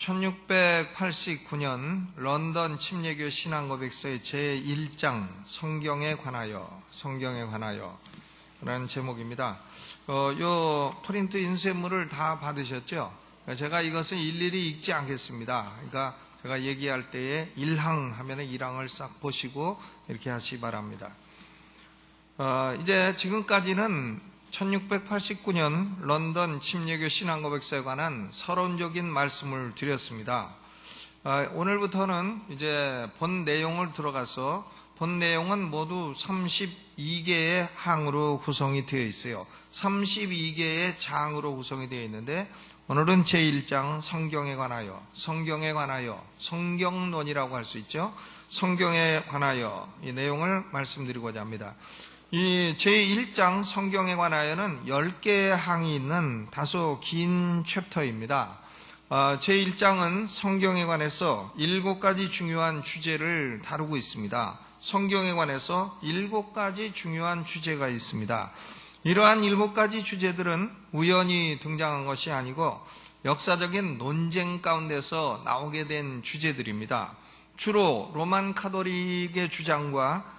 1689년 런던 침례교 신앙고백서의 제1장 성경에 관하여 라는 제목입니다. 요 프린트 인쇄물을 다 받으셨죠? 제가 이것은 일일이 읽지 않겠습니다. 그러니까 제가 얘기할 때에 1항 하면 1항을 싹 보시고 이렇게 하시기 바랍니다. 이제 지금까지는 1689년 런던 침례교 신앙고백서에 관한 서론적인 말씀을 드렸습니다. 오늘부터는 이제 본 내용을 들어가서 본 내용은 모두 32개의 항으로 구성이 되어 있어요. 32개의 장으로 구성이 되어 있는데 오늘은 제1장 성경에 관하여, 성경론이라고 할 수 있죠. 성경에 관하여 이 내용을 말씀드리고자 합니다. 이 제1장 성경에 관하여는 10개의 항이 있는 다소 긴 챕터입니다. 제1장은 성경에 관해서 7가지 중요한 주제를 다루고 있습니다. 성경에 관해서 7가지 중요한 주제가 있습니다. 이러한 7가지 주제들은 우연히 등장한 것이 아니고 역사적인 논쟁 가운데서 나오게 된 주제들입니다. 주로 로만 카톨릭의 주장과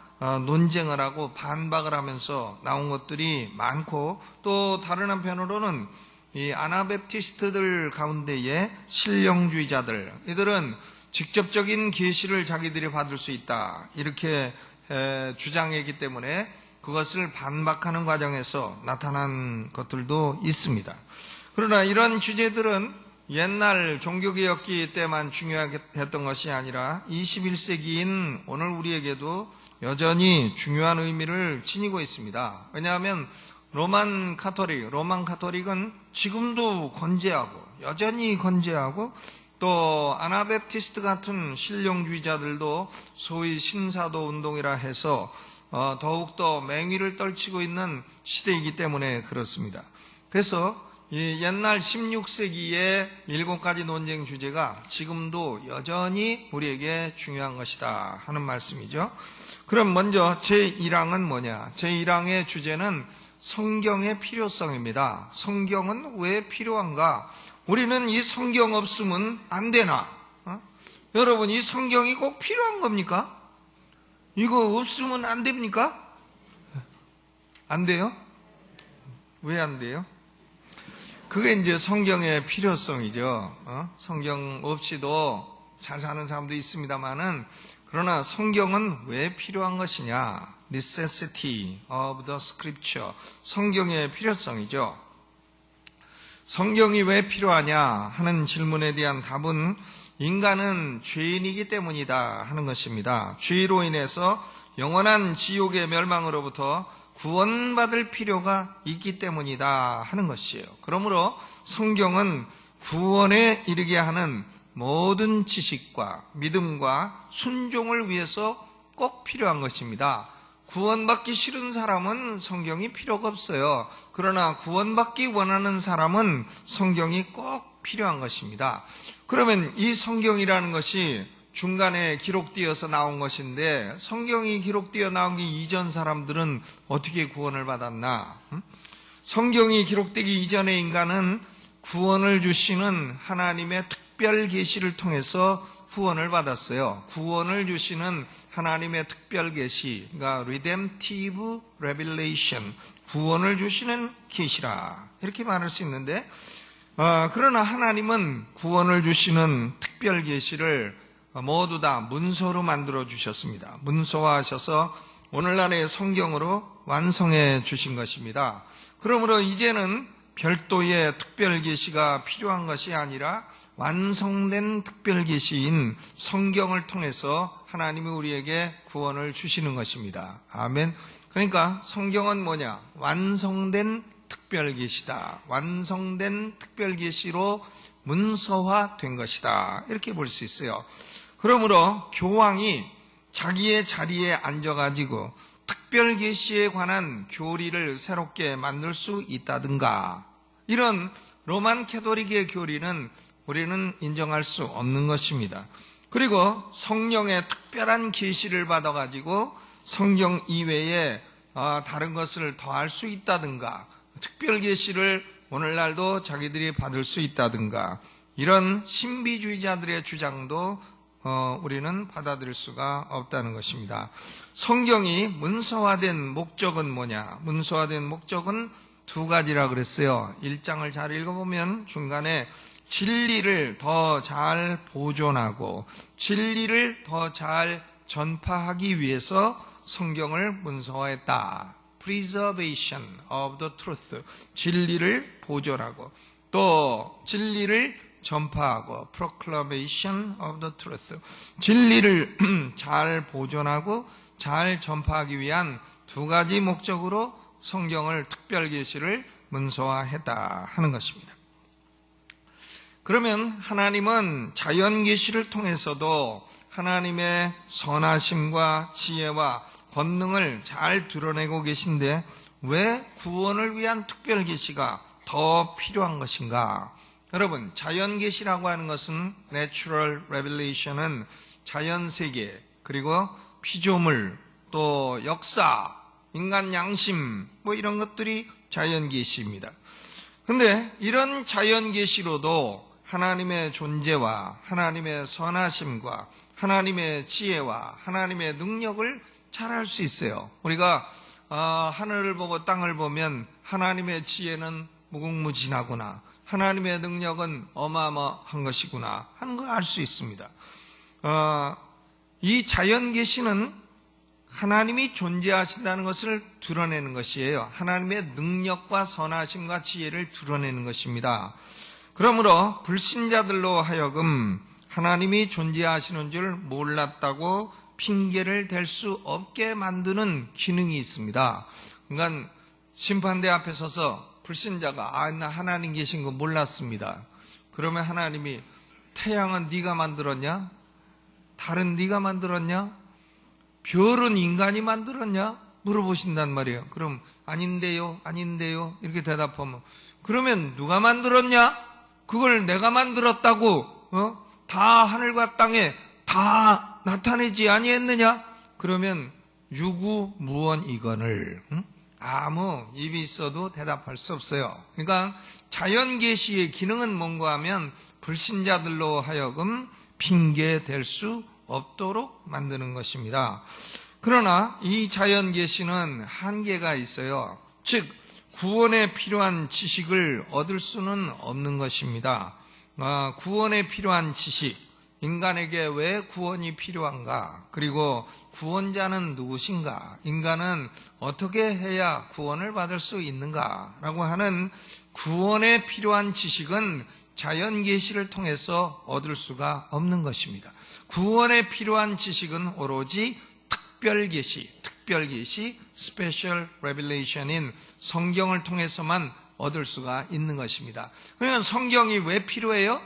논쟁을 하고 반박을 하면서 나온 것들이 많고, 또 다른 한편으로는 이 아나베프티스트들 가운데의 신령주의자들, 이들은 직접적인 계시를 자기들이 받을 수 있다 이렇게 주장했기 때문에 그것을 반박하는 과정에서 나타난 것들도 있습니다. 그러나 이런 주제들은 옛날 종교개혁기 때만 중요했던 것이 아니라 21세기인 오늘 우리에게도 여전히 중요한 의미를 지니고 있습니다. 왜냐하면 로만 카톨릭은 지금도 여전히 건재하고, 또 아나베프티스트 같은 신령주의자들도 소위 신사도 운동이라 해서 더욱더 맹위를 떨치고 있는 시대이기 때문에 그렇습니다. 그래서 이 옛날 16세기의 7가지 논쟁 주제가 지금도 여전히 우리에게 중요한 것이다 하는 말씀이죠. 그럼 먼저 제1항은 뭐냐? 제1항의 주제는 성경의 필요성입니다. 성경은 왜 필요한가? 우리는 이 성경 없으면 안 되나? 여러분, 이 성경이 꼭 필요한 겁니까? 이거 없으면 안 됩니까? 안 돼요? 왜 안 돼요? 그게 이제 성경의 필요성이죠. 성경 없이도 잘 사는 사람도 있습니다만은, 그러나 성경은 왜 필요한 것이냐? Necessity of the Scripture. 성경의 필요성이죠. 성경이 왜 필요하냐 하는 질문에 대한 답은 인간은 죄인이기 때문이다 하는 것입니다. 죄로 인해서 영원한 지옥의 멸망으로부터 구원받을 필요가 있기 때문이다 하는 것이에요. 그러므로 성경은 구원에 이르게 하는 모든 지식과 믿음과 순종을 위해서 꼭 필요한 것입니다. 구원받기 싫은 사람은 성경이 필요가 없어요. 그러나 구원받기 원하는 사람은 성경이 꼭 필요한 것입니다. 그러면 이 성경이라는 것이 중간에 기록되어서 나온 것인데, 성경이 기록되어 나오기 이전 사람들은 어떻게 구원을 받았나? 성경이 기록되기 이전의 인간은 구원을 주시는 하나님의 특별 계시를 통해서 구원을 받았어요. 구원을 주시는 하나님의 특별 계시, 그러니까 redemptive revelation, 구원을 주시는 계시라 이렇게 말할 수 있는데, 그러나 하나님은 구원을 주시는 특별 계시를 모두 다 문서로 만들어 주셨습니다. 문서화하셔서 오늘날의 성경으로 완성해 주신 것입니다. 그러므로 이제는 별도의 특별 계시가 필요한 것이 아니라 완성된 특별 계시인 성경을 통해서 하나님이 우리에게 구원을 주시는 것입니다. 아멘. 그러니까 성경은 뭐냐? 완성된 특별 계시다. 완성된 특별 계시로 문서화된 것이다. 이렇게 볼 수 있어요. 그러므로 교황이 자기의 자리에 앉아가지고 특별 계시에 관한 교리를 새롭게 만들 수 있다든가, 이런 로만 캐톨릭의 교리는 우리는 인정할 수 없는 것입니다. 그리고 성령의 특별한 계시를 받아가지고 성경 이외에 다른 것을 더할 수 있다든가, 특별 계시를 오늘날도 자기들이 받을 수 있다든가, 이런 신비주의자들의 주장도 우리는 받아들일 수가 없다는 것입니다. 성경이 문서화된 목적은 뭐냐? 문서화된 목적은 두 가지라 그랬어요. 1장을 잘 읽어보면 중간에 진리를 더 잘 보존하고 진리를 더 잘 전파하기 위해서 성경을 문서화했다. Preservation of the truth. 진리를 보존하고 또 진리를 전파하고 Proclamation of the truth. 진리를 잘 보존하고 잘 전파하기 위한 두 가지 목적으로 성경을 특별 계시를 문서화했다 하는 것입니다. 그러면 하나님은 자연 계시를 통해서도 하나님의 선하심과 지혜와 권능을 잘 드러내고 계신데 왜 구원을 위한 특별 계시가 더 필요한 것인가? 여러분, 자연 계시라고 하는 것은 Natural Revelation은 자연 세계 그리고 피조물 또 역사, 인간 양심 뭐 이런 것들이 자연 계시입니다. 그런데 이런 자연 계시로도 하나님의 존재와 하나님의 선하심과 하나님의 지혜와 하나님의 능력을 잘 알 수 있어요. 우리가 하늘을 보고 땅을 보면 하나님의 지혜는 무궁무진하구나, 하나님의 능력은 어마어마한 것이구나 하는 걸 알 수 있습니다. 이 자연 계시는 하나님이 존재하신다는 것을 드러내는 것이에요. 하나님의 능력과 선하심과 지혜를 드러내는 것입니다. 그러므로 불신자들로 하여금 하나님이 존재하시는 줄 몰랐다고 핑계를 댈 수 없게 만드는 기능이 있습니다. 그러니까 심판대 앞에 서서 불신자가 나 하나님 계신 거 몰랐습니다. 그러면 하나님이 태양은 네가 만들었냐? 달은 네가 만들었냐? 별은 인간이 만들었냐? 물어보신단 말이에요. 그럼 아닌데요, 아닌데요 이렇게 대답하면 그러면 누가 만들었냐? 그걸 내가 만들었다고 다 하늘과 땅에 다 나타내지 아니했느냐? 그러면 유구무원이거늘 아무 입이 있어도 대답할 수 없어요. 그러니까 자연계시의 기능은 뭔가 하면 불신자들로 하여금 핑계 댈 수 없도록 만드는 것입니다. 그러나 이 자연계시는 한계가 있어요. 즉 구원에 필요한 지식을 얻을 수는 없는 것입니다. 구원에 필요한 지식, 인간에게 왜 구원이 필요한가? 그리고 구원자는 누구신가? 인간은 어떻게 해야 구원을 받을 수 있는가? 라고 하는 구원에 필요한 지식은 자연계시를 통해서 얻을 수가 없는 것입니다. 구원에 필요한 지식은 오로지 특별계시, Special Revelation인 성경을 통해서만 얻을 수가 있는 것입니다. 그러면 성경이 왜 필요해요?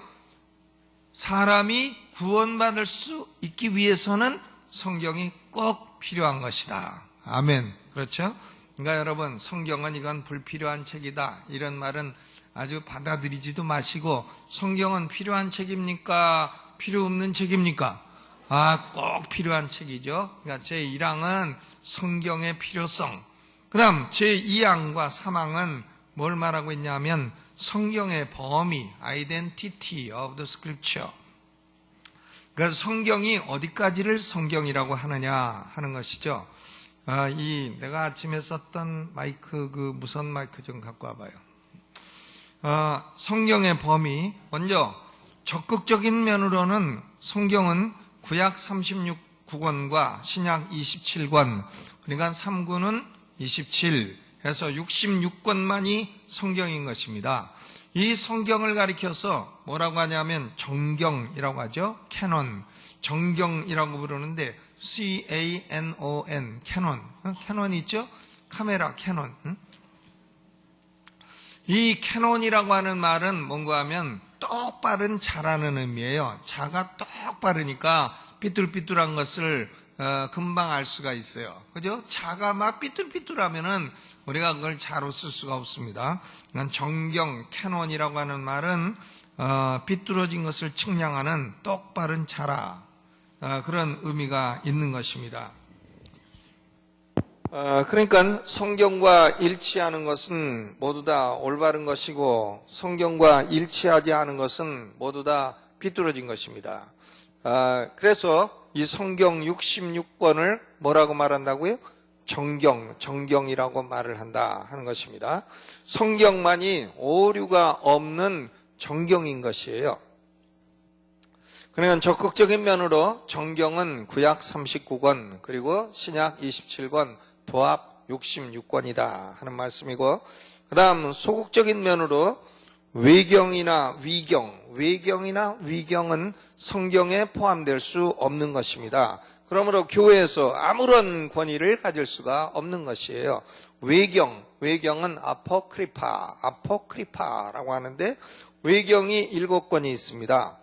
사람이 구원받을 수 있기 위해서는 성경이 꼭 필요한 것이다. 아멘. 그렇죠? 그러니까 여러분, 성경은 이건 불필요한 책이다, 이런 말은 아주 받아들이지도 마시고, 성경은 필요한 책입니까? 필요 없는 책입니까? 꼭 필요한 책이죠. 그러니까 제1항은 성경의 필요성, 그 다음 제2항과 3항은 뭘 말하고 있냐면 성경의 범위, Identity of the Scripture. 그래서 성경이 어디까지를 성경이라고 하느냐 하는 것이죠. 내가 아침에 썼던 마이크, 무선 마이크 좀 갖고 와봐요. 성경의 범위, 먼저 적극적인 면으로는 성경은 구약 36구권과 신약 27권, 그러니까 3구는 27, 해서 66권만이 성경인 것입니다. 이 성경을 가리켜서 뭐라고 하냐면 정경이라고 하죠. 캐논, 정경이라고 부르는데 C-A-N-O-N, 캐논. 캐논 있죠? 카메라 캐논. 이 캐논이라고 하는 말은 뭔가 하면 똑바른 자라는 의미예요. 자가 똑바르니까 삐뚤삐뚤한 것을 금방 알 수가 있어요. 그죠? 자가 막 삐뚤삐뚤하면은 우리가 그걸 자로 쓸 수가 없습니다. 그러니까 정경, 캐논이라고 하는 말은 삐뚤어진 것을 측량하는 똑바른 자라, 그런 의미가 있는 것입니다. 그러니까 성경과 일치하는 것은 모두 다 올바른 것이고 성경과 일치하지 않은 것은 모두 다 비뚤어진 것입니다. 그래서 이 성경 66권을 뭐라고 말한다고요? 정경이라고 말을 한다 하는 것입니다. 성경만이 오류가 없는 정경인 것이에요. 그러니까 적극적인 면으로 정경은 구약 39권 그리고 신약 27권 도합 66권이다 하는 말씀이고, 그 다음 소극적인 면으로 외경이나 위경은 성경에 포함될 수 없는 것입니다. 그러므로 교회에서 아무런 권위를 가질 수가 없는 것이에요. 외경은 아포크리파라고 하는데 외경이 7권이 있습니다.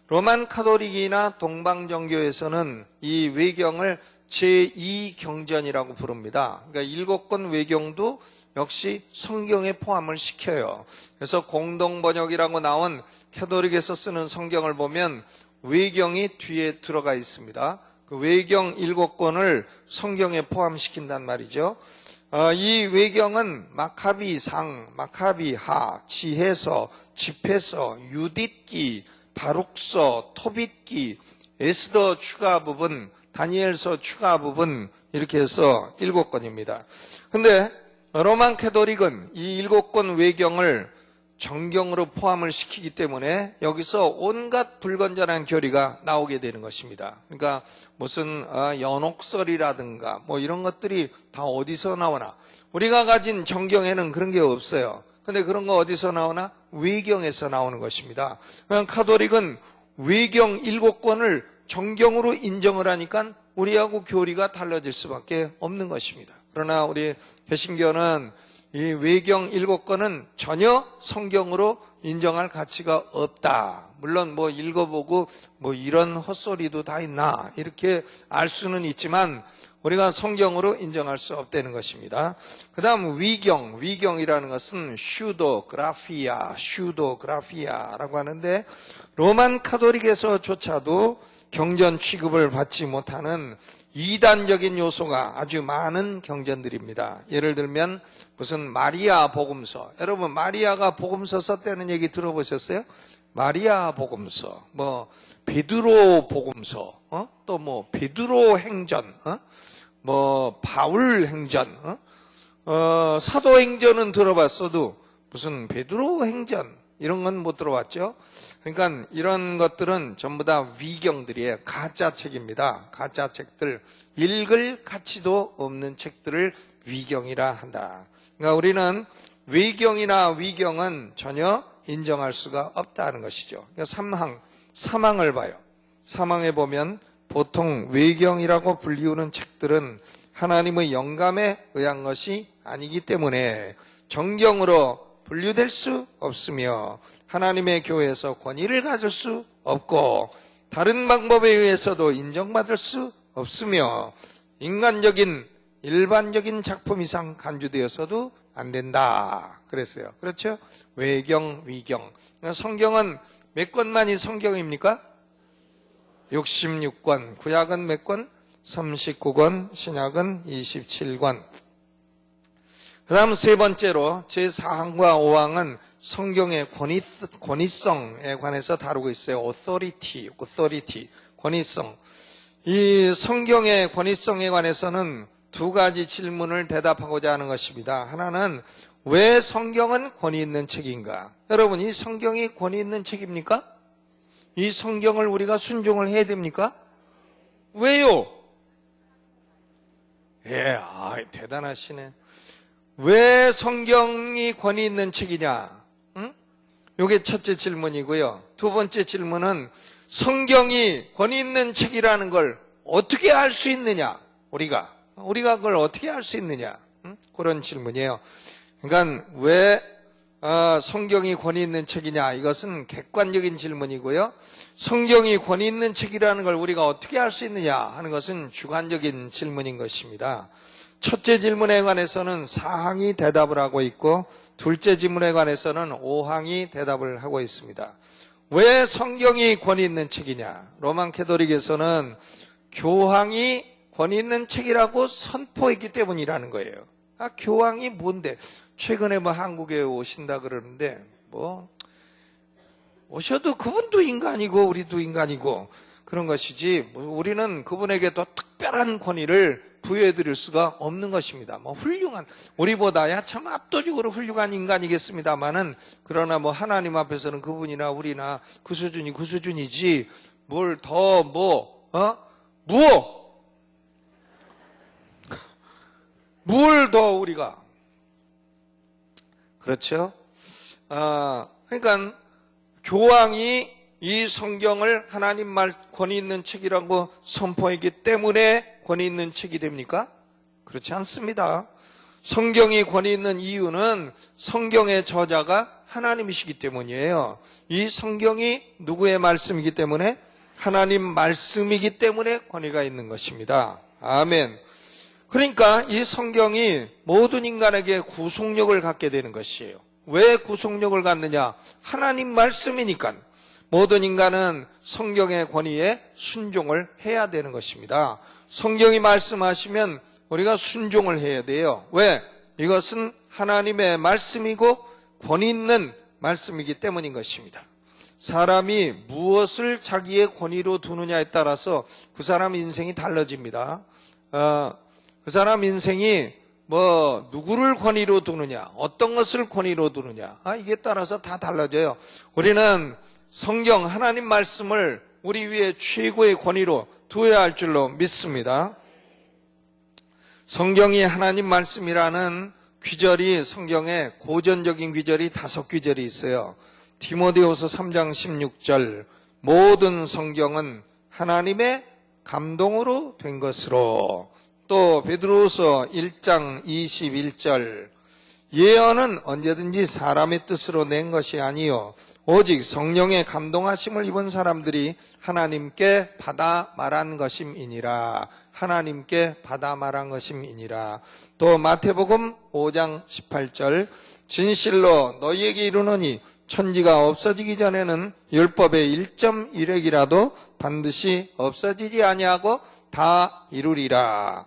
로만 카톨릭이나 동방정교에서는 이 외경을 제2경전이라고 부릅니다. 그러니까 7권 외경도 역시 성경에 포함을 시켜요. 그래서 공동번역이라고 나온 캐톨릭에서 쓰는 성경을 보면 외경이 뒤에 들어가 있습니다. 그 외경 7권을 성경에 포함시킨단 말이죠. 이 외경은 마카비상, 마카비하, 지혜서, 집회서, 유딧기, 바룩서, 토빗기, 에스더 추가 부분, 다니엘서 추가 부분 이렇게 해서 7권입니다. 근데 로만 캐톨릭은 이 7권 외경을 정경으로 포함을 시키기 때문에 여기서 온갖 불건전한 교리가 나오게 되는 것입니다. 그러니까 무슨 연옥설이라든가 뭐 이런 것들이 다 어디서 나오나? 우리가 가진 정경에는 그런 게 없어요. 근데 그런 거 어디서 나오나? 외경에서 나오는 것입니다. 그러니까 카톨릭은 외경 7권을 정경으로 인정을 하니까 우리하고 교리가 달라질 수밖에 없는 것입니다. 그러나 우리 개신교는 이 외경 7권은 전혀 성경으로 인정할 가치가 없다. 물론 뭐 읽어보고 뭐 이런 헛소리도 다 있나 이렇게 알 수는 있지만 우리가 성경으로 인정할 수 없다는 것입니다. 그 다음 위경이라는 것은 슈도그라피아라고 하는데 로만 카톨릭에서조차도 경전 취급을 받지 못하는 이단적인 요소가 아주 많은 경전들입니다. 예를 들면 무슨 마리아 복음서, 여러분 마리아가 복음서 썼다는 얘기 들어보셨어요? 마리아 복음서, 뭐 베드로 복음서, 또 뭐 베드로 행전, 뭐 바울 행전, 사도행전은 들어봤어도 무슨 베드로 행전 이런 건 못 들어봤죠. 그러니까 이런 것들은 전부 다 위경들이에요. 가짜 책입니다. 가짜 책들, 읽을 가치도 없는 책들을 위경이라 한다. 그러니까 우리는 외경이나 위경은 전혀 인정할 수가 없다는 것이죠. 그러니까 사망을 봐요. 사망에 보면 보통 외경이라고 불리우는 책들은 하나님의 영감에 의한 것이 아니기 때문에 정경으로 분류될 수 없으며 하나님의 교회에서 권위를 가질 수 없고 다른 방법에 의해서도 인정받을 수 없으며 인간적인 일반적인 작품 이상 간주되어서도 안 된다 그랬어요. 그렇죠? 외경, 위경. 성경은 몇 권만이 성경입니까? 66권. 구약은 몇 권? 39권. 신약은 27권. 그 다음 세 번째로 제4항과 5항은 성경의 권위성에 관해서 다루고 있어요. authority, 권위성. 이 성경의 권위성에 관해서는 두 가지 질문을 대답하고자 하는 것입니다. 하나는 왜 성경은 권위 있는 책인가? 여러분, 이 성경이 권위 있는 책입니까? 이 성경을 우리가 순종을 해야 됩니까? 왜요? 대단하시네. 왜 성경이 권위 있는 책이냐? 이게 첫째 질문이고요. 두 번째 질문은 성경이 권위 있는 책이라는 걸 어떻게 알 수 있느냐? 우리가 그걸 어떻게 알 수 있느냐? 그런 질문이에요. 그러니까 왜 성경이 권위 있는 책이냐? 이것은 객관적인 질문이고요. 성경이 권위 있는 책이라는 걸 우리가 어떻게 알 수 있느냐 하는 것은 주관적인 질문인 것입니다. 첫째 질문에 관해서는 4항이 대답을 하고 있고 둘째 질문에 관해서는 5항이 대답을 하고 있습니다. 왜 성경이 권위 있는 책이냐? 로만 캐톨릭에서는 교황이 권위 있는 책이라고 선포했기 때문이라는 거예요. 교황이 뭔데? 최근에 한국에 오신다 그러는데 오셔도 그분도 인간이고 우리도 인간이고 그런 것이지 우리는 그분에게 더 특별한 권위를 부여해드릴 수가 없는 것입니다. 훌륭한, 우리보다야 참 압도적으로 훌륭한 인간이겠습니다만은 그러나 하나님 앞에서는 그분이나 우리나 그 수준이 그 수준이지 뭘 더 뭘 더 우리가 그렇죠? 그러니까 교황이 이 성경을 하나님 말 권위 있는 책이라고 선포했기 때문에 권위 있는 책이 됩니까? 그렇지 않습니다. 성경이 권위 있는 이유는 성경의 저자가 하나님이시기 때문이에요. 이 성경이 누구의 말씀이기 때문에? 하나님 말씀이기 때문에 권위가 있는 것입니다. 아멘. 그러니까 이 성경이 모든 인간에게 구속력을 갖게 되는 것이에요. 왜 구속력을 갖느냐? 하나님 말씀이니까. 모든 인간은 성경의 권위에 순종을 해야 되는 것입니다. 성경이 말씀하시면 우리가 순종을 해야 돼요. 왜? 이것은 하나님의 말씀이고 권위 있는 말씀이기 때문인 것입니다. 사람이 무엇을 자기의 권위로 두느냐에 따라서 그 사람 인생이 달라집니다. 그 사람 인생이 누구를 권위로 두느냐, 어떤 것을 권위로 두느냐, 이게 따라서 다 달라져요. 우리는 성경, 하나님 말씀을 우리 위에 최고의 권위로 두어야 할 줄로 믿습니다. 성경이 하나님 말씀이라는 귀절이 성경에 고전적인 귀절이 5귀절이 있어요. 디모데후서 3장 16절 모든 성경은 하나님의 감동으로 된 것으로, 또 베드로후서 1장 21절 예언은 언제든지 사람의 뜻으로 낸 것이 아니요 오직 성령의 감동하심을 입은 사람들이 하나님께 받아 말한 것임이니라. 하나님께 받아 말한 것임이니라. 또 마태복음 5장 18절 진실로 너희에게 이르노니 천지가 없어지기 전에는 율법의 1.1획이라도 반드시 없어지지 아니하고 다 이루리라.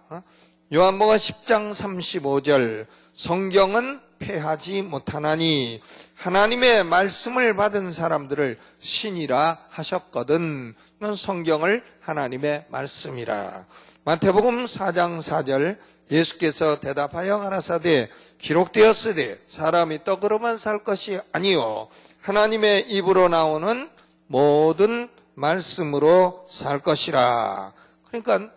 요한복음 10장 35절 성경은 패하지 못하나니 하나님의 말씀을 받은 사람들을 신이라 하셨거든. 성경을 하나님의 말씀이라. 마태복음 4장 4절 예수께서 대답하여 가라사대 기록되었으되 사람이 떡으로만 살 것이 아니요 하나님의 입으로 나오는 모든 말씀으로 살 것이라. 그러니까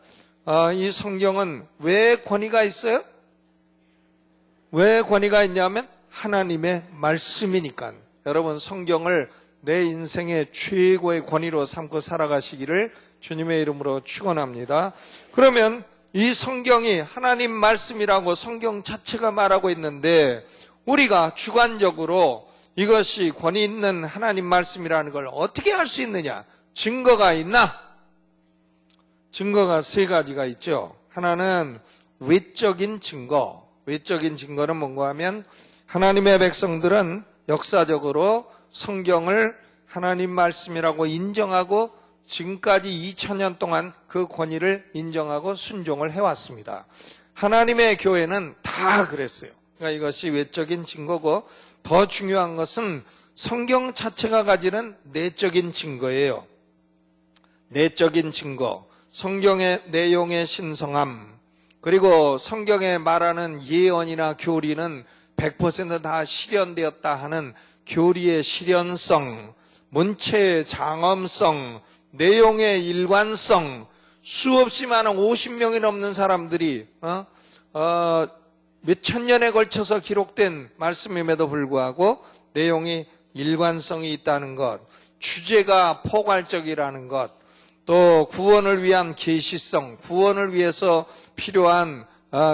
이 성경은 왜 권위가 있어요? 왜 권위가 있냐면 하나님의 말씀이니까. 여러분 성경을 내 인생의 최고의 권위로 삼고 살아가시기를 주님의 이름으로 축원합니다. 그러면 이 성경이 하나님 말씀이라고 성경 자체가 말하고 있는데 우리가 주관적으로 이것이 권위 있는 하나님 말씀이라는 걸 어떻게 알 수 있느냐? 증거가 있나? 증거가 3가지가 있죠. 하나는 외적인 증거. 외적인 증거는 뭔가 하면 하나님의 백성들은 역사적으로 성경을 하나님 말씀이라고 인정하고 지금까지 2000년 동안 그 권위를 인정하고 순종을 해왔습니다. 하나님의 교회는 다 그랬어요. 그러니까 이것이 외적인 증거고 더 중요한 것은 성경 자체가 가지는 내적인 증거예요. 내적인 증거, 성경의 내용의 신성함, 그리고 성경에 말하는 예언이나 교리는 100% 다 실현되었다 하는 교리의 실현성, 문체의 장엄성, 내용의 일관성, 수없이 많은 50명이 넘는 사람들이 몇천 년에 걸쳐서 기록된 말씀임에도 불구하고 내용이 일관성이 있다는 것, 주제가 포괄적이라는 것, 또 구원을 위한 계시성, 구원을 위해서 필요한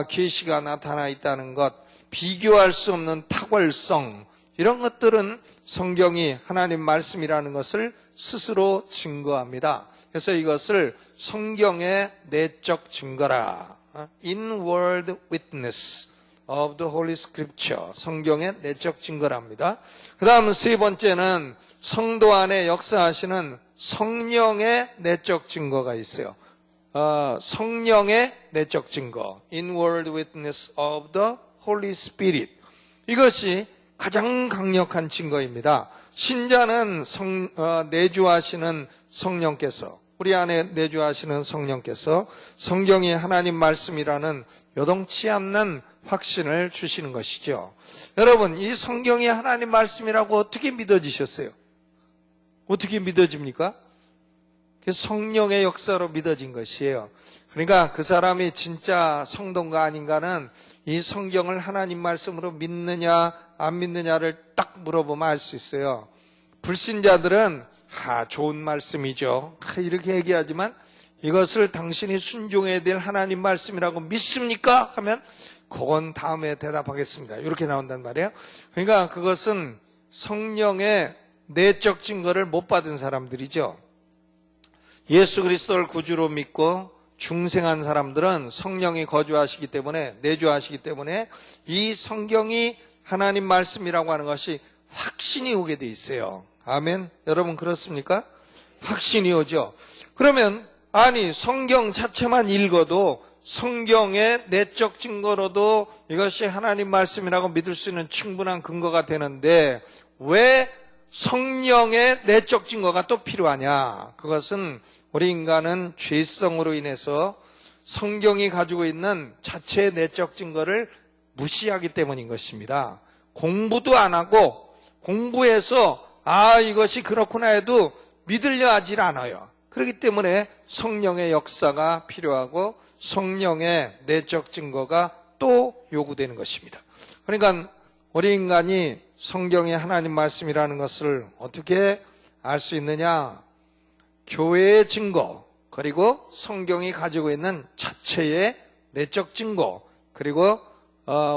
계시가 나타나 있다는 것, 비교할 수 없는 탁월성, 이런 것들은 성경이 하나님 말씀이라는 것을 스스로 증거합니다. 그래서 이것을 성경의 내적 증거라. Inward witness of the Holy Scripture. 성경의 내적 증거랍니다. 그 다음 3번째는 성도 안에 역사하시는 성령의 내적 증거가 있어요. 성령의 내적 증거, inward witness of the Holy Spirit. 이것이 가장 강력한 증거입니다. 신자는 내주하시는 성령께서, 우리 안에 내주하시는 성령께서 성경이 하나님 말씀이라는 요동치 않는 확신을 주시는 것이죠. 여러분, 이 성경이 하나님 말씀이라고 어떻게 믿어지셨어요? 어떻게 믿어집니까? 성령의 역사로 믿어진 것이에요. 그러니까 그 사람이 진짜 성도인가 아닌가는 이 성경을 하나님 말씀으로 믿느냐 안 믿느냐를 딱 물어보면 알 수 있어요. 불신자들은 좋은 말씀이죠, 이렇게 얘기하지만 이것을 당신이 순종해야 될 하나님 말씀이라고 믿습니까? 하면 그건 다음에 대답하겠습니다, 이렇게 나온단 말이에요. 그러니까 그것은 성령의 내적 증거를 못 받은 사람들이죠. 예수 그리스도를 구주로 믿고 중생한 사람들은 성령이 거주하시기 때문에, 내주하시기 때문에 이 성경이 하나님 말씀이라고 하는 것이 확신이 오게 돼 있어요. 아멘. 여러분 그렇습니까? 확신이 오죠. 그러면 성경 자체만 읽어도 성경의 내적 증거로도 이것이 하나님 말씀이라고 믿을 수 있는 충분한 근거가 되는데 왜 성령의 내적 증거가 또 필요하냐? 그것은 우리 인간은 죄성으로 인해서 성경이 가지고 있는 자체의 내적 증거를 무시하기 때문인 것입니다. 공부도 안 하고 공부해서 이것이 그렇구나 해도 믿으려 하질 않아요. 그렇기 때문에 성령의 역사가 필요하고 성령의 내적 증거가 또 요구되는 것입니다. 그러니까 우리 인간이 성경이 하나님 말씀이라는 것을 어떻게 알 수 있느냐? 교회의 증거, 그리고 성경이 가지고 있는 자체의 내적 증거, 그리고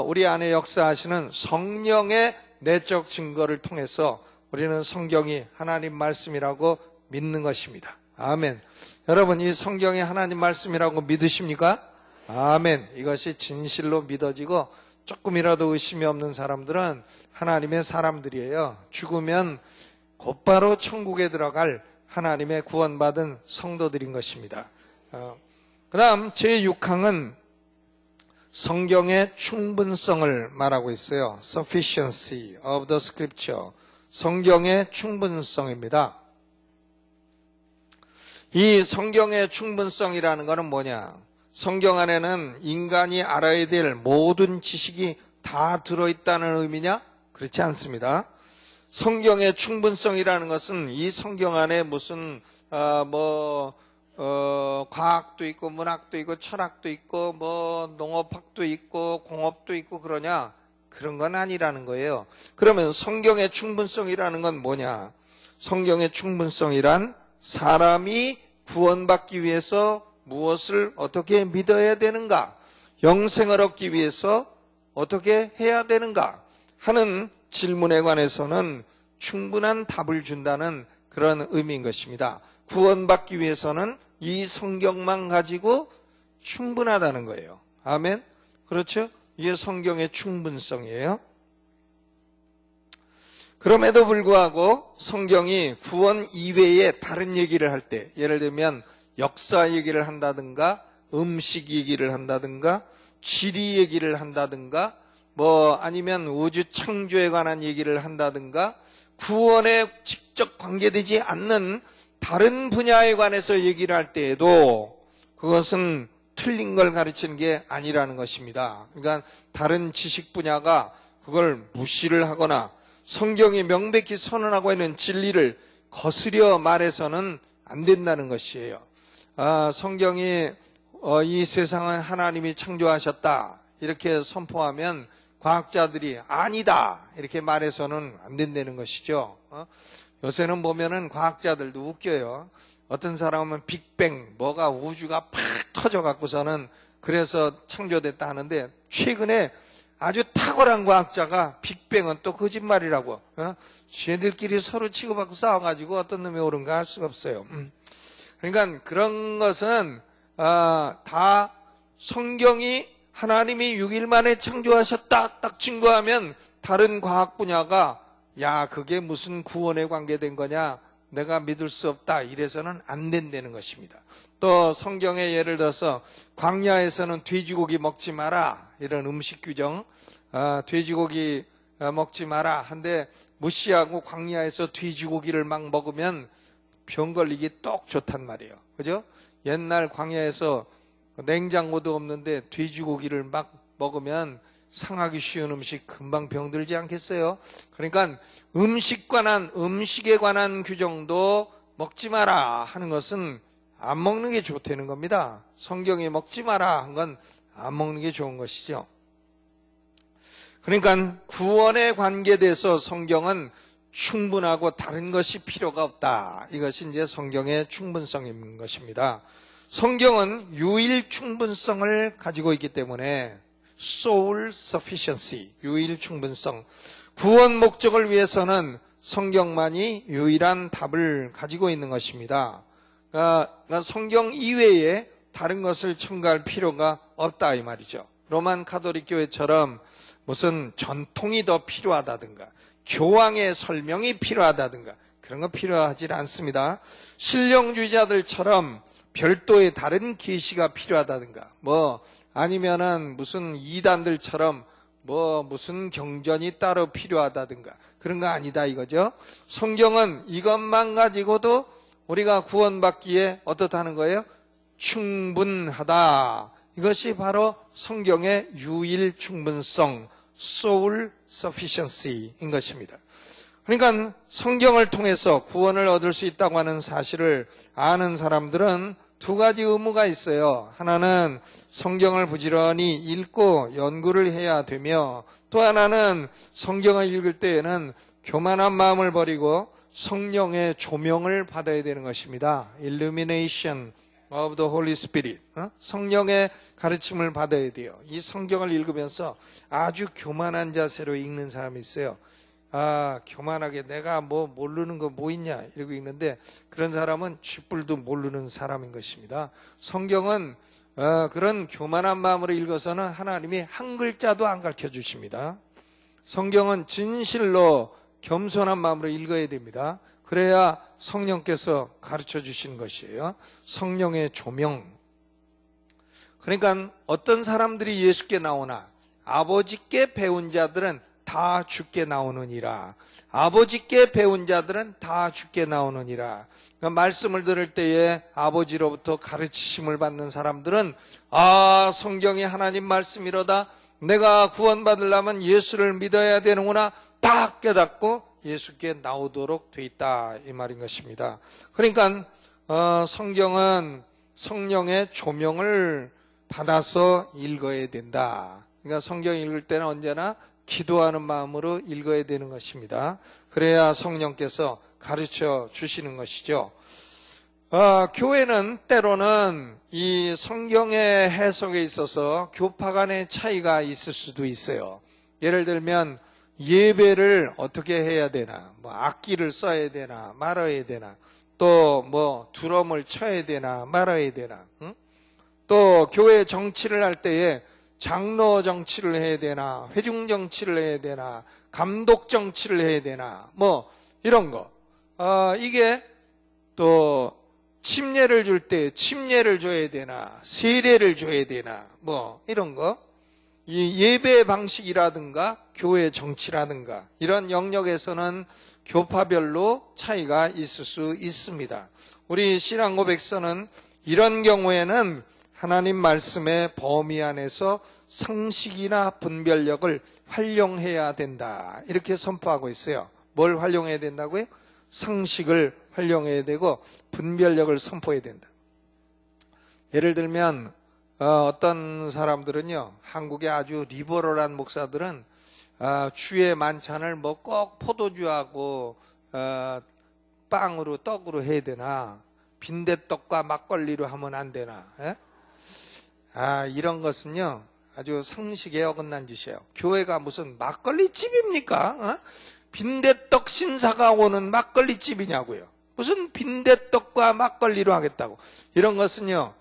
우리 안에 역사하시는 성령의 내적 증거를 통해서 우리는 성경이 하나님 말씀이라고 믿는 것입니다. 아멘. 여러분, 이 성경이 하나님 말씀이라고 믿으십니까? 아멘. 이것이 진실로 믿어지고 조금이라도 의심이 없는 사람들은 하나님의 사람들이에요. 죽으면 곧바로 천국에 들어갈 하나님의 구원받은 성도들인 것입니다. 그 다음 제6항은 성경의 충분성을 말하고 있어요. Sufficiency of the Scripture. 성경의 충분성입니다. 이 성경의 충분성이라는 것은 뭐냐? 성경 안에는 인간이 알아야 될 모든 지식이 다 들어있다는 의미냐? 그렇지 않습니다. 성경의 충분성이라는 것은 이 성경 안에 무슨 과학도 있고 문학도 있고 철학도 있고 농업학도 있고 공업도 있고 그러냐? 그런 건 아니라는 거예요. 그러면 성경의 충분성이라는 건 뭐냐? 성경의 충분성이란 사람이 구원받기 위해서 무엇을 어떻게 믿어야 되는가? 영생을 얻기 위해서 어떻게 해야 되는가? 하는 질문에 관해서는 충분한 답을 준다는 그런 의미인 것입니다. 구원받기 위해서는 이 성경만 가지고 충분하다는 거예요. 아멘? 그렇죠? 이게 성경의 충분성이에요. 그럼에도 불구하고 성경이 구원 이외에 다른 얘기를 할 때, 예를 들면 역사 얘기를 한다든가 음식 얘기를 한다든가 지리 얘기를 한다든가 아니면 우주 창조에 관한 얘기를 한다든가 구원에 직접 관계되지 않는 다른 분야에 관해서 얘기를 할 때에도 그것은 틀린 걸 가르치는 게 아니라는 것입니다. 그러니까 다른 지식 분야가 그걸 무시를 하거나 성경이 명백히 선언하고 있는 진리를 거스려 말해서는 안 된다는 것이에요. 성경이 이 세상은 하나님이 창조하셨다 이렇게 선포하면 과학자들이 아니다 이렇게 말해서는 안 된다는 것이죠. 요새는 보면은 과학자들도 웃겨요. 어떤 사람은 빅뱅 우주가 팍 터져 갖고서는 그래서 창조됐다 하는데 최근에 아주 탁월한 과학자가 빅뱅은 또 거짓말이라고 쟤들끼리 서로 치고받고 싸워가지고 어떤 놈이 옳은가 할 수가 없어요. 그러니까 그런 것은 다 성경이 하나님이 6일 만에 창조하셨다 딱 증거하면 다른 과학 분야가 그게 무슨 구원에 관계된 거냐 내가 믿을 수 없다 이래서는 안 된다는 것입니다. 또 성경에 예를 들어서 광야에서는 돼지고기 먹지 마라 이런 음식 규정, 돼지고기 먹지 마라 한데 무시하고 광야에서 돼지고기를 막 먹으면 병 걸리기 똑 좋단 말이에요. 그죠? 옛날 광야에서 냉장고도 없는데 돼지고기를 막 먹으면 상하기 쉬운 음식 금방 병들지 않겠어요? 그러니까 음식에 관한 규정도 먹지 마라 하는 것은 안 먹는 게 좋다는 겁니다. 성경이 먹지 마라 한 건 안 먹는 게 좋은 것이죠. 그러니까 구원에 관계돼서 성경은 충분하고 다른 것이 필요가 없다. 이것이 이제 성경의 충분성인 것입니다. 성경은 유일 충분성을 가지고 있기 때문에 soul sufficiency, 유일 충분성. 구원 목적을 위해서는 성경만이 유일한 답을 가지고 있는 것입니다. 그러니까 성경 이외에 다른 것을 첨가할 필요가 없다 이 말이죠. 로만 가톨릭 교회처럼 무슨 전통이 더 필요하다든가 교황의 설명이 필요하다든가 그런 거 필요하지 않습니다. 신령주의자들처럼 별도의 다른 계시가 필요하다든가 아니면은 무슨 이단들처럼 무슨 경전이 따로 필요하다든가 그런 거 아니다 이거죠. 성경은 이것만 가지고도 우리가 구원받기에 어떻다는 거예요? 충분하다. 이것이 바로 성경의 유일 충분성, soul sufficiency인 것입니다. 그러니까 성경을 통해서 구원을 얻을 수 있다고 하는 사실을 아는 사람들은 두 가지 의무가 있어요. 하나는 성경을 부지런히 읽고 연구를 해야 되며 또 하나는 성경을 읽을 때에는 교만한 마음을 버리고 성령의 조명을 받아야 되는 것입니다. Illumination of the Holy Spirit. 성령의 가르침을 받아야 돼요. 이 성경을 읽으면서 아주 교만한 자세로 읽는 사람이 있어요. 교만하게 내가 모르는 거 뭐 있냐 이러고 읽는데 그런 사람은 쥐뿔도 모르는 사람인 것입니다. 성경은 그런 교만한 마음으로 읽어서는 하나님이 한 글자도 안 가르쳐 주십니다. 성경은 진실로 겸손한 마음으로 읽어야 됩니다. 그래야 성령께서 가르쳐 주시는 것이에요. 성령의 조명. 그러니까 어떤 사람들이 예수께 나오나 아버지께 배운 자들은 다 주께 나오느니라. 아버지께 배운 자들은 다 주께 나오느니라. 그러니까 말씀을 들을 때에 아버지로부터 가르치심을 받는 사람들은 성경이 하나님 말씀이로다. 내가 구원받으려면 예수를 믿어야 되는구나. 딱 깨닫고 예수께 나오도록 돼 있다 이 말인 것입니다. 그러니까 성경은 성령의 조명을 받아서 읽어야 된다. 그러니까 성경 읽을 때는 언제나 기도하는 마음으로 읽어야 되는 것입니다. 그래야 성령께서 가르쳐 주시는 것이죠. 교회는 때로는 이 성경의 해석에 있어서 교파 간의 차이가 있을 수도 있어요. 예를 들면 예배를 어떻게 해야 되나, 악기를 써야 되나 말아야 되나, 또 드럼을 쳐야 되나 말아야 되나, 또 교회 정치를 할 때에 장로 정치를 해야 되나, 회중 정치를 해야 되나, 감독 정치를 해야 되나, 이런 거. 이게 또 침례를 줄 때 침례를 줘야 되나, 세례를 줘야 되나, 이런 거. 이 예배 방식이라든가 교회 정치라든가 이런 영역에서는 교파별로 차이가 있을 수 있습니다. 우리 신앙고백서는 이런 경우에는 하나님 말씀의 범위 안에서 상식이나 분별력을 활용해야 된다. 이렇게 선포하고 있어요. 뭘 활용해야 된다고요? 상식을 활용해야 되고 분별력을 선포해야 된다. 예를 들면 어떤 사람들은요, 한국의 아주 리버럴한 목사들은 주의 만찬을 꼭 포도주하고 빵으로 떡으로 해야 되나, 빈대떡과 막걸리로 하면 안 되나. 이런 것은요 아주 상식에 어긋난 짓이에요. 교회가 무슨 막걸리 집입니까? 빈대떡 신사가 오는 막걸리 집이냐고요. 무슨 빈대떡과 막걸리로 하겠다고. 이런 것은요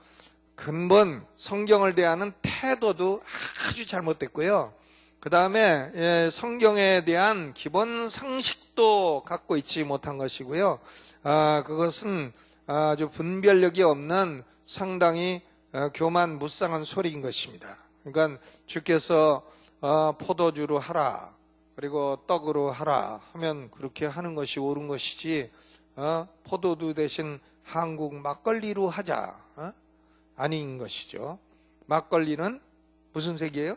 근본 성경을 대하는 태도도 아주 잘못됐고요. 그 그 다음에 성경에 대한 기본 상식도 갖고 있지 못한 것이고요. 그것은 아주 분별력이 없는 상당히 교만 무쌍한 소리인 것입니다. 그러니까 주께서 포도주로 하라, 그리고 떡으로 하라 하면 그렇게 하는 것이 옳은 것이지, 포도주 대신 한국 막걸리로 하자, 아닌 것이죠. 막걸리는 무슨 색이에요?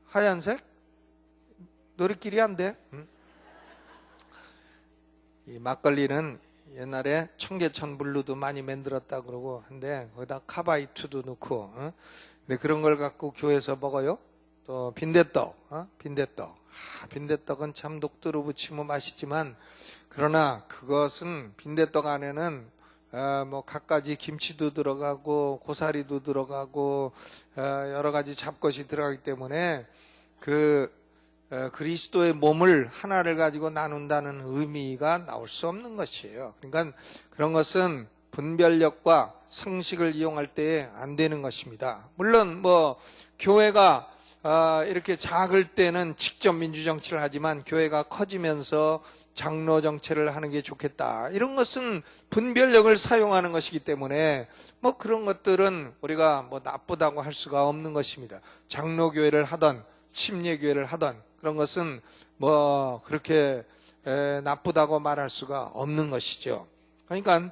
하얀색? 너희끼리 안 돼? 이 막걸리는 옛날에 청계천 물로도 많이 만들었다 그러고 한데 거기다 카바이트도 넣고, 근데 그런 걸 갖고 교회에서 먹어요. 또 빈대떡, 빈대떡은 참 녹두로 부치면 맛있지만, 그러나 그것은 빈대떡 안에는 뭐 갖가지 김치도 들어가고 고사리도 들어가고 여러 가지 잡것이 들어가기 때문에 그리스도의 몸을 하나를 가지고 나눈다는 의미가 나올 수 없는 것이에요. 그러니까 그런 것은 분별력과 상식을 이용할 때에 안 되는 것입니다. 물론 뭐 교회가 이렇게 작을 때는 직접 민주정치를 하지만 교회가 커지면서 장로 정치를 하는 게 좋겠다, 이런 것은 분별력을 사용하는 것이기 때문에 뭐 그런 것들은 우리가 뭐 나쁘다고 할 수가 없는 것입니다. 장로교회를 하던 침례교회를 하던 그런 것은 뭐 그렇게 나쁘다고 말할 수가 없는 것이죠. 그러니까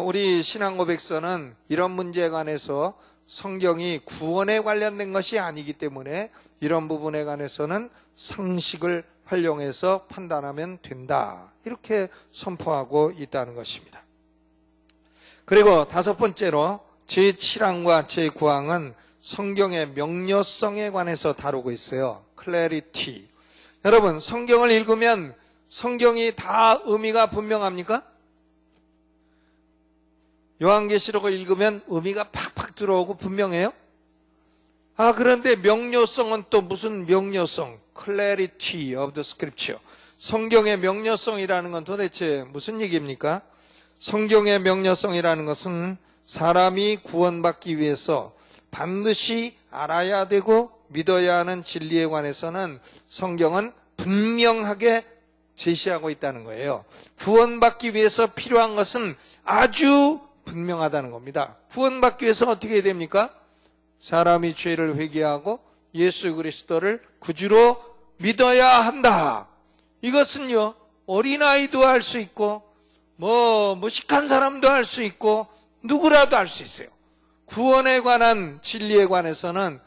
우리 신앙고백서는 이런 문제에 관해서 성경이 구원에 관련된 것이 아니기 때문에 이런 부분에 관해서는 상식을 활용해서 판단하면 된다, 이렇게 선포하고 있다는 것입니다. 그리고 다섯 번째로 제7항과 제9항은 성경의 명료성에 관해서 다루고 있어요. clarity. 여러분, 성경을 읽으면 성경이 다 의미가 분명합니까? 요한계시록을 읽으면 의미가 팍팍 들어오고 분명해요? 그런데 명료성은 또 무슨 명료성? clarity of the scripture. 성경의 명료성이라는 건 도대체 무슨 얘기입니까? 성경의 명료성이라는 것은 사람이 구원받기 위해서 반드시 알아야 되고 믿어야 하는 진리에 관해서는 성경은 분명하게 제시하고 있다는 거예요. 구원받기 위해서 필요한 것은 아주 분명하다는 겁니다. 구원받기 위해서 어떻게 해야 됩니까? 사람이 죄를 회개하고 예수 그리스도를 구주로 믿어야 한다. 이것은요, 어린아이도 할 수 있고 뭐 무식한 사람도 할 수 있고 누구라도 할 수 있어요. 구원에 관한 진리에 관해서는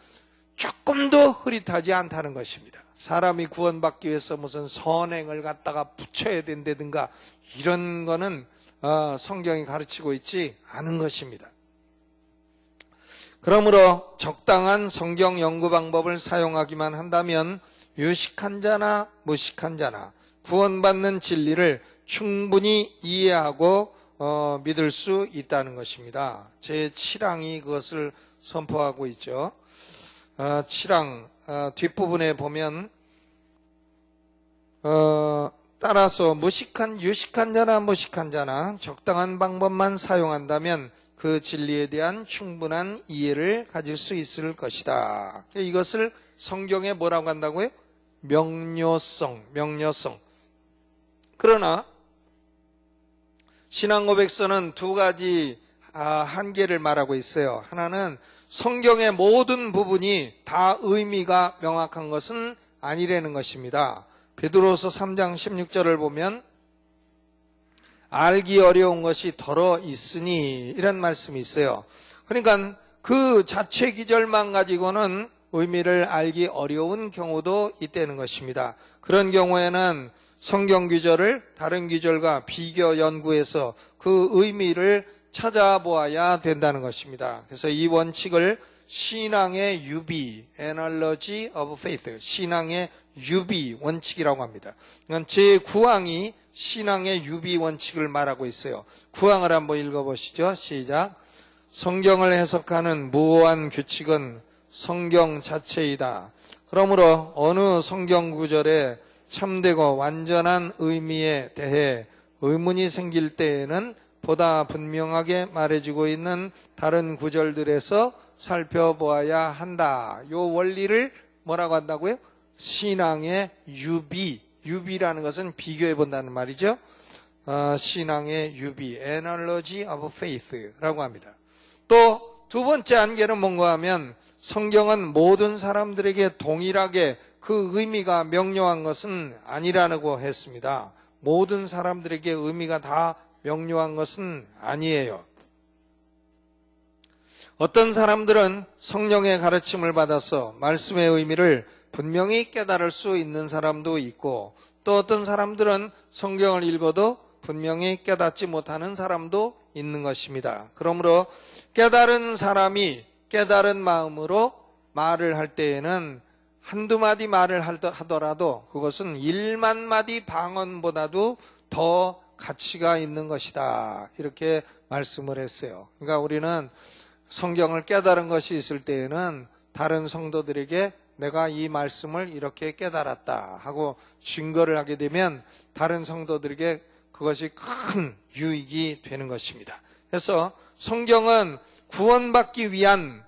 조금도 흐릿하지 않다는 것입니다. 사람이 구원받기 위해서 무슨 선행을 갖다가 붙여야 된다든가 이런 거는 성경이 가르치고 있지 않은 것입니다. 그러므로 적당한 성경 연구 방법을 사용하기만 한다면 유식한 자나 무식한 자나 구원받는 진리를 충분히 이해하고 믿을 수 있다는 것입니다. 제7항이 그것을 선포하고 있죠. 7항 뒷부분에 보면 따라서 유식한 자나 무식한 자나 적당한 방법만 사용한다면 그 진리에 대한 충분한 이해를 가질 수 있을 것이다. 이것을 성경에 뭐라고 한다고요? 명료성. 그러나 신앙고백서는 두 가지 한계를 말하고 있어요. 하나는 성경의 모든 부분이 다 의미가 명확한 것은 아니라는 것입니다. 베드로서 3장 16절을 보면 알기 어려운 것이 덜어 있으니 이런 말씀이 있어요. 그러니까 그 자체 기절만 가지고는 의미를 알기 어려운 경우도 있다는 것입니다. 그런 경우에는 성경 구절을 다른 구절과 비교 연구해서 그 의미를 찾아보아야 된다는 것입니다. 그래서 이 원칙을 신앙의 유비, analogy of faith, 신앙의 유비 원칙이라고 합니다. 그러니까 제9항이 신앙의 유비 원칙을 말하고 있어요. 9항을 한번 읽어보시죠. 시작. 성경을 해석하는 무오한 규칙은 성경 자체이다. 그러므로 어느 성경 구절에 참되고 완전한 의미에 대해 의문이 생길 때에는 보다 분명하게 말해주고 있는 다른 구절들에서 살펴보아야 한다. 요 원리를 뭐라고 한다고요? 신앙의 유비라는 것은 비교해 본다는 말이죠. 신앙의 유비, Analogy of Faith라고 합니다. 또 두 번째 한계는 뭔가 하면 성경은 모든 사람들에게 동일하게 그 의미가 명료한 것은 아니라고 했습니다. 모든 사람들에게 의미가 다 명료한 것은 아니에요. 어떤 사람들은 성령의 가르침을 받아서 말씀의 의미를 분명히 깨달을 수 있는 사람도 있고, 또 어떤 사람들은 성경을 읽어도 분명히 깨닫지 못하는 사람도 있는 것입니다. 그러므로 깨달은 사람이 깨달은 마음으로 말을 할 때에는 한두 마디 말을 하더라도 그것은 1만 마디 방언보다도 더 가치가 있는 것이다. 이렇게 말씀을 했어요. 그러니까 우리는 성경을 깨달은 것이 있을 때에는 다른 성도들에게 내가 이 말씀을 이렇게 깨달았다 하고 증거를 하게 되면 다른 성도들에게 그것이 큰 유익이 되는 것입니다. 그래서 성경은 구원받기 위한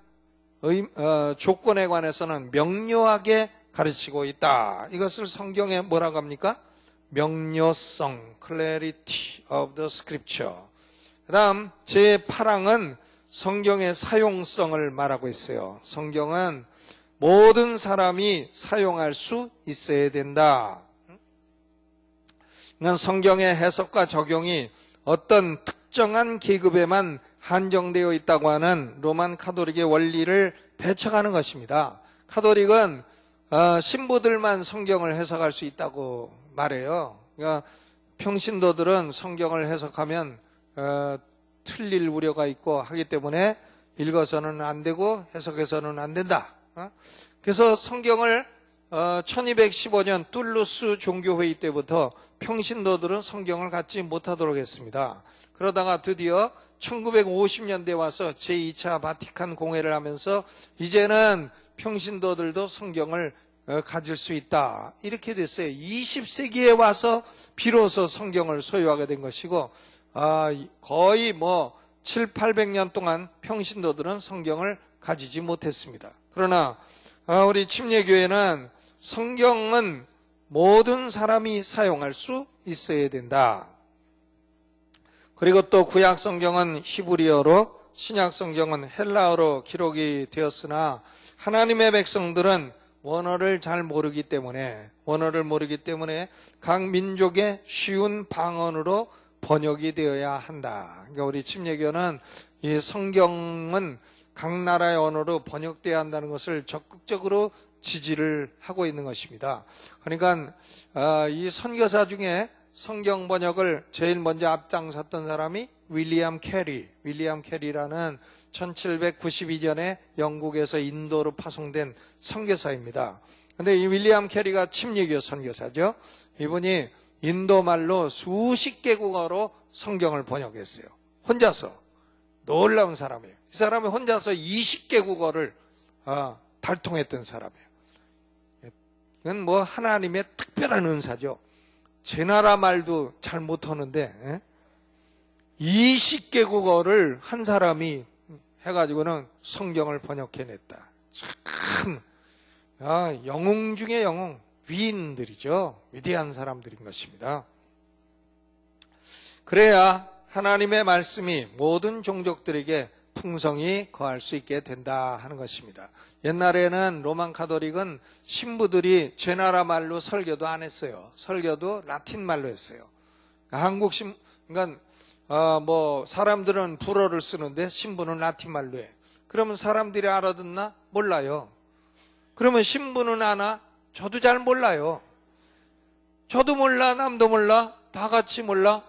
조건에 관해서는 명료하게 가르치고 있다. 이것을 성경에 뭐라고 합니까? 명료성, clarity of the scripture. 그 다음 제8항은 성경의 사용성을 말하고 있어요. 성경은 모든 사람이 사용할 수 있어야 된다. 그러니까 성경의 해석과 적용이 어떤 특정한 계급에만 한정되어 있다고 하는 로만 카톨릭의 원리를 배척하는 것입니다. 카톨릭은 신부들만 성경을 해석할 수 있다고 말해요. 그러니까 평신도들은 성경을 해석하면 틀릴 우려가 있고 하기 때문에 읽어서는 안 되고 해석해서는 안 된다. 그래서 성경을 1215년 툴루스 종교회의 때부터 평신도들은 성경을 갖지 못하도록 했습니다. 그러다가 드디어 1950년대에 와서 제2차 바티칸 공회를 하면서 이제는 평신도들도 성경을 가질 수 있다. 이렇게 됐어요. 20세기에 와서 비로소 성경을 소유하게 된 것이고, 거의 7, 800년 동안 평신도들은 성경을 가지지 못했습니다. 그러나 우리 침례교회는 성경은 모든 사람이 사용할 수 있어야 된다. 그리고 또 구약 성경은 히브리어로, 신약 성경은 헬라어로 기록이 되었으나 하나님의 백성들은 원어를 잘 모르기 때문에 각 민족의 쉬운 방언으로 번역이 되어야 한다. 그러니까 우리 침례교는 이 성경은 각 나라의 언어로 번역돼야 한다는 것을 적극적으로 지지를 하고 있는 것입니다. 그러니까 이 선교사 중에 성경 번역을 제일 먼저 앞장섰던 사람이 윌리엄 캐리라는 1792년에 영국에서 인도로 파송된 선교사입니다. 그런데 이 윌리엄 캐리가 침례교 선교사죠. 이분이 인도말로 수십 개국어로 성경을 번역했어요. 혼자서. 놀라운 사람이에요. 이 사람이 혼자서 20개국어를 달통했던 사람이에요. 이건 하나님의 특별한 은사죠. 제 나라 말도 잘 못하는데 20개국어를 한 사람이 해가지고는 성경을 번역해냈다. 참 영웅 중에 영웅, 위인들이죠. 위대한 사람들인 것입니다. 그래야 하나님의 말씀이 모든 종족들에게 풍성히 거할 수 있게 된다 하는 것입니다. 옛날에는 로만 카톨릭은 신부들이 제 나라 말로 설교도 안 했어요. 설교도 라틴 말로 했어요. 그러니까 사람들은 불어를 쓰는데 신부는 라틴 말로 해. 그러면 사람들이 알아듣나? 몰라요. 그러면 신부는 아나? 저도 잘 몰라요. 저도 몰라, 남도 몰라, 다 같이 몰라.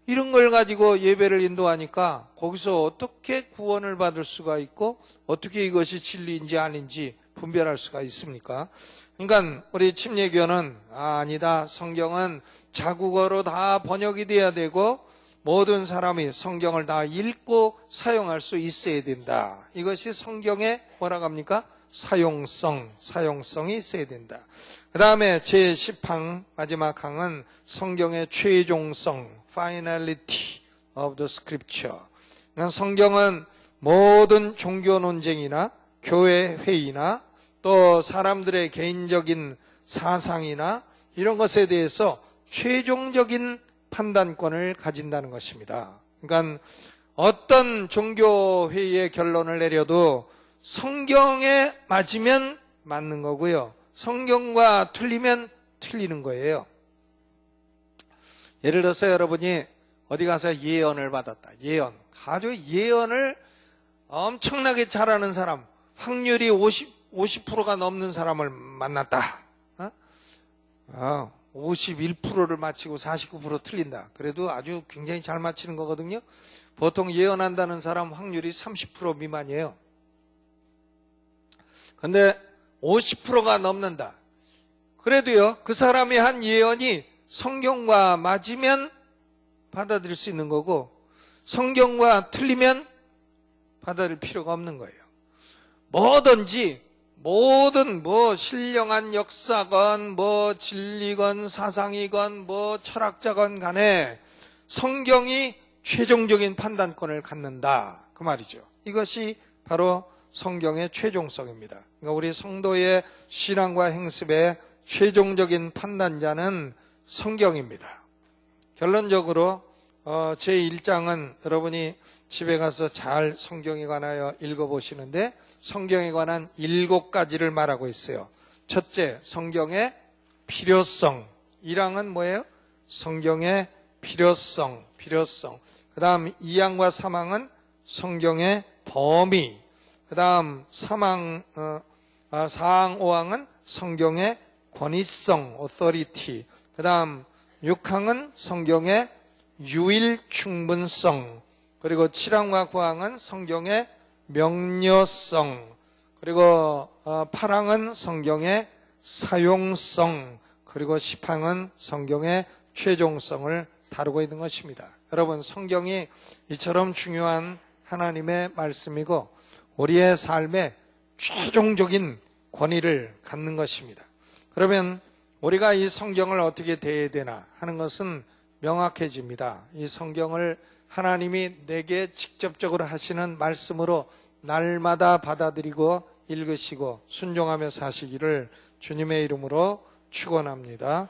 이런 걸 가지고 예배를 인도하니까 거기서 어떻게 구원을 받을 수가 있고 어떻게 이것이 진리인지 아닌지 분별할 수가 있습니까? 그러니까 우리 침례교는 아니다. 성경은 자국어로 다 번역이 돼야 되고 모든 사람이 성경을 다 읽고 사용할 수 있어야 된다. 이것이 성경의 뭐라고 합니까? 사용성이 있어야 된다. 그 다음에 제10항 마지막 항은 성경의 최종성, finality of the scripture. 그러니까 성경은 모든 종교 논쟁이나 교회 회의나 또 사람들의 개인적인 사상이나 이런 것에 대해서 최종적인 판단권을 가진다는 것입니다. 그러니까 어떤 종교 회의의 결론을 내려도 성경에 맞으면 맞는 거고요. 성경과 틀리면 틀리는 거예요. 예를 들어서 여러분이 어디 가서 예언을 받았다. 아주 예언을 엄청나게 잘하는 사람, 확률이 50%가 넘는 사람을 만났다. 51%를 맞히고 49% 틀린다. 그래도 아주 굉장히 잘 맞히는 거거든요. 보통 예언한다는 사람 확률이 30% 미만이에요. 근데 50%가 넘는다. 그래도요, 그 사람이 한 예언이 성경과 맞으면 받아들일 수 있는 거고 성경과 틀리면 받아들일 필요가 없는 거예요. 뭐든지 모든 신령한 역사건 진리건 사상이건 철학자건 간에 성경이 최종적인 판단권을 갖는다 그 말이죠. 이것이 바로 성경의 최종성입니다. 그러니까 우리 성도의 신앙과 행습의 최종적인 판단자는 성경입니다. 결론적으로 제1장은 여러분이 집에 가서 잘 성경에 관하여 읽어보시는데 성경에 관한 7가지를 말하고 있어요. 첫째, 성경의 필요성. 1항은 뭐예요? 성경의 필요성. 그 다음 2항과 3항은 성경의 범위. 그 다음 4항, 5항은 성경의 권위성, authority. 그 다음 6항은 성경의 유일 충분성. 그리고 7항과 9항은 성경의 명료성. 그리고 8항은 성경의 사용성. 그리고 10항은 성경의 최종성을 다루고 있는 것입니다. 여러분, 성경이 이처럼 중요한 하나님의 말씀이고 우리의 삶에 최종적인 권위를 갖는 것입니다. 그러면 우리가 이 성경을 어떻게 대해야 되나 하는 것은 명확해집니다. 이 성경을 하나님이 내게 직접적으로 하시는 말씀으로 날마다 받아들이고 읽으시고 순종하며 사시기를 주님의 이름으로 축원합니다.